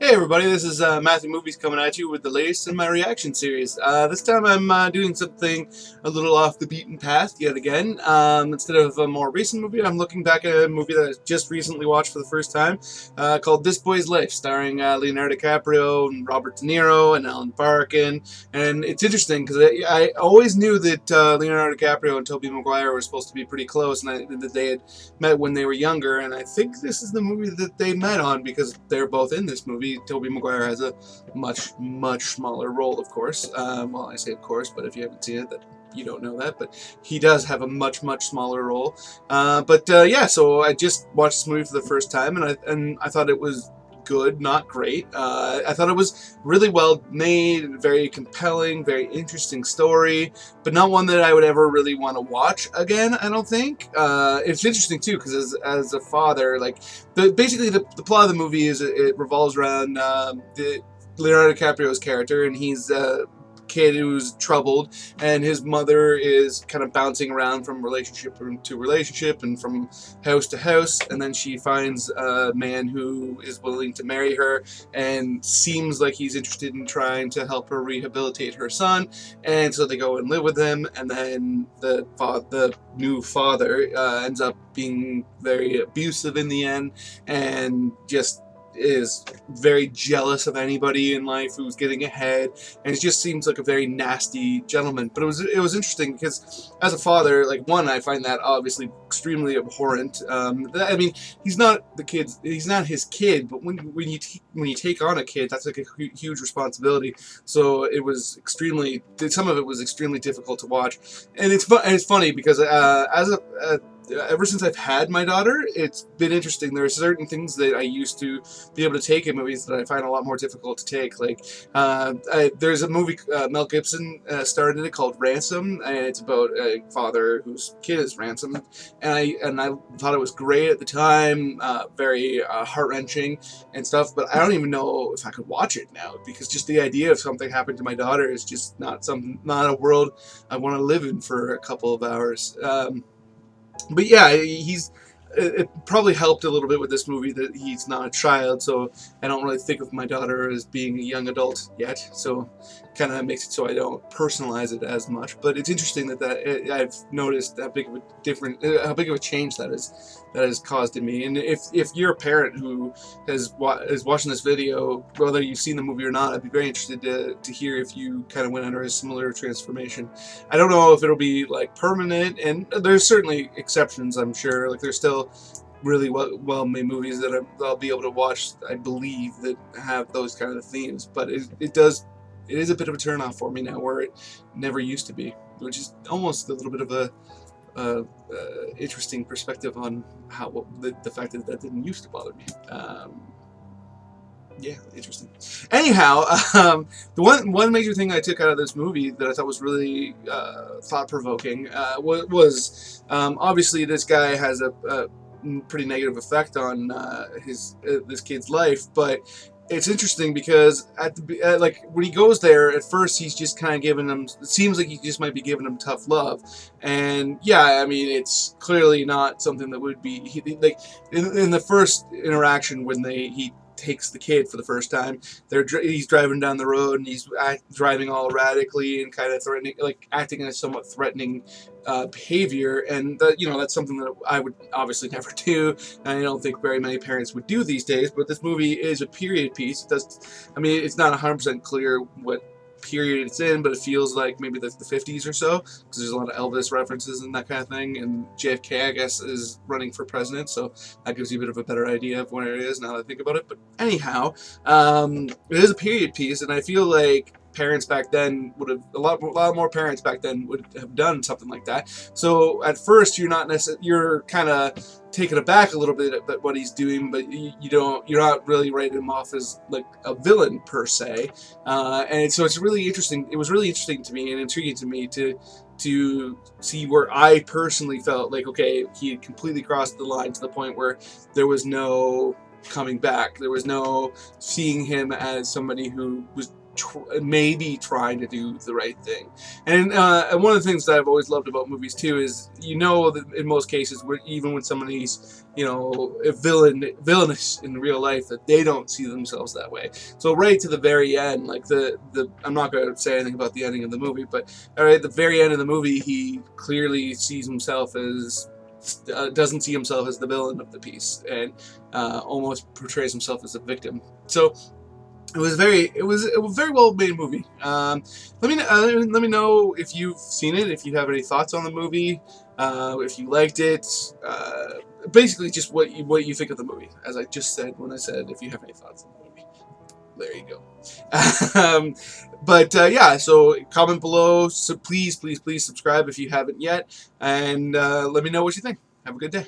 Hey everybody, this is Matthew Movies coming at you with the latest in my reaction series. This time I'm doing something a little off the beaten path yet again. Instead of a more recent movie, I'm looking back at a movie that I just recently watched for the first time called This Boy's Life, starring Leonardo DiCaprio and Robert De Niro and Alan Barkin. And it's interesting because I always knew that Leonardo DiCaprio and Tobey Maguire were supposed to be pretty close and that they had met when they were younger. And I think this is the movie that they met on because they're both in this movie. Tobey Maguire has a much smaller role, of course. Well, I say of course, but if you haven't seen it, that you don't know that. But he does have a much smaller role. Yeah, so I just watched this movie for the first time, and I thought it was good, not great. I thought it was really well made, very compelling, very interesting story, but not one that I would ever really want to watch again, I don't think. It's interesting too, because as a father, like, basically the plot of the movie is it revolves around Leonardo DiCaprio's character, and he's kid who's troubled, and his mother is kind of bouncing around from relationship to relationship and from house to house, and then she finds a man who is willing to marry her and seems like he's interested in trying to help her rehabilitate her son, and so they go and live with him, and then the new father ends up being very abusive in the end, and just is very jealous of anybody in life who's getting ahead, and it just seems like a very nasty gentleman. But it was interesting because as a father, like, one, I find that obviously extremely abhorrent. I mean, he's not his kid, but when you take on a kid, that's like a huge responsibility. So it was some of it was extremely difficult to watch, and it's funny because ever since I've had my daughter, it's been interesting. There are certain things that I used to be able to take in movies that I find a lot more difficult to take. Like, there's a movie Mel Gibson starred in it called Ransom, and it's about a father whose kid is ransomed. And I thought it was great at the time, very heart-wrenching and stuff. But I don't even know if I could watch it now, because just the idea of something happening to my daughter is just not a world I want to live in for a couple of hours. But yeah, it probably helped a little bit with this movie that he's not a child, so I don't really think of my daughter as being a young adult yet, so kind of makes it so I don't personalize it as much. But it's interesting that I've noticed how big of a change that has caused in me. And if you're a parent who is watching this video, whether you've seen the movie or not, I'd be very interested to hear if you kind of went under a similar transformation. I don't know if it'll be like permanent, and there's certainly exceptions, I'm sure. Like, there's still really well-made movies that I'll be able to watch, I believe, that have those kind of themes. But it is a bit of a turnoff for me now, where it never used to be, which is almost a little bit of a interesting perspective on how the fact that didn't used to bother me. Yeah, interesting. Anyhow, the one major thing I took out of this movie that I thought was really thought-provoking was obviously this guy has a pretty negative effect on this kid's life, but it's interesting because like, when he goes there, at first he's just kind of giving him, it seems like he just might be giving him tough love, and yeah, I mean, it's clearly not something that would be like in the first interaction when he takes the kid for the first time. He's driving down the road, and he's driving all erratically and kind of threatening, like acting in a somewhat threatening behavior, and that's something that I would obviously never do, and I don't think very many parents would do these days. But this movie is a period piece. I mean, it's not 100% clear what period it's in, but it feels like maybe the 50s or so, because there's a lot of Elvis references and that kind of thing, and JFK, I guess, is running for president, so that gives you a bit of a better idea of where it is now that I think about it. But anyhow, it is a period piece, and I feel like parents back then would have, a lot more parents back then would have done something like that. So at first you're kind of taken aback a little bit at what he's doing, but you're not really writing him off as like a villain per se, and so it's really interesting. It was really interesting to me and intriguing to me to see where I personally felt like, okay, he had completely crossed the line to the point where there was no coming back. There was no seeing him as somebody who was maybe trying to do the right thing. And one of the things that I've always loved about movies too is, you know, that in most cases, even when somebody's, you know, villainous in real life, that they don't see themselves that way. So right to the very end, like I'm not going to say anything about the ending of the movie, but at the very end of the movie, he clearly sees himself as doesn't see himself as the villain of the piece, and almost portrays himself as a victim. So it was a very well made movie. Let me know if you've seen it, if you have any thoughts on the movie, if you liked it. Basically, just what you think of the movie. As I just said when I said if you have any thoughts on the movie. There you go. Yeah, so comment below. So please subscribe if you haven't yet, and let me know what you think. Have a good day.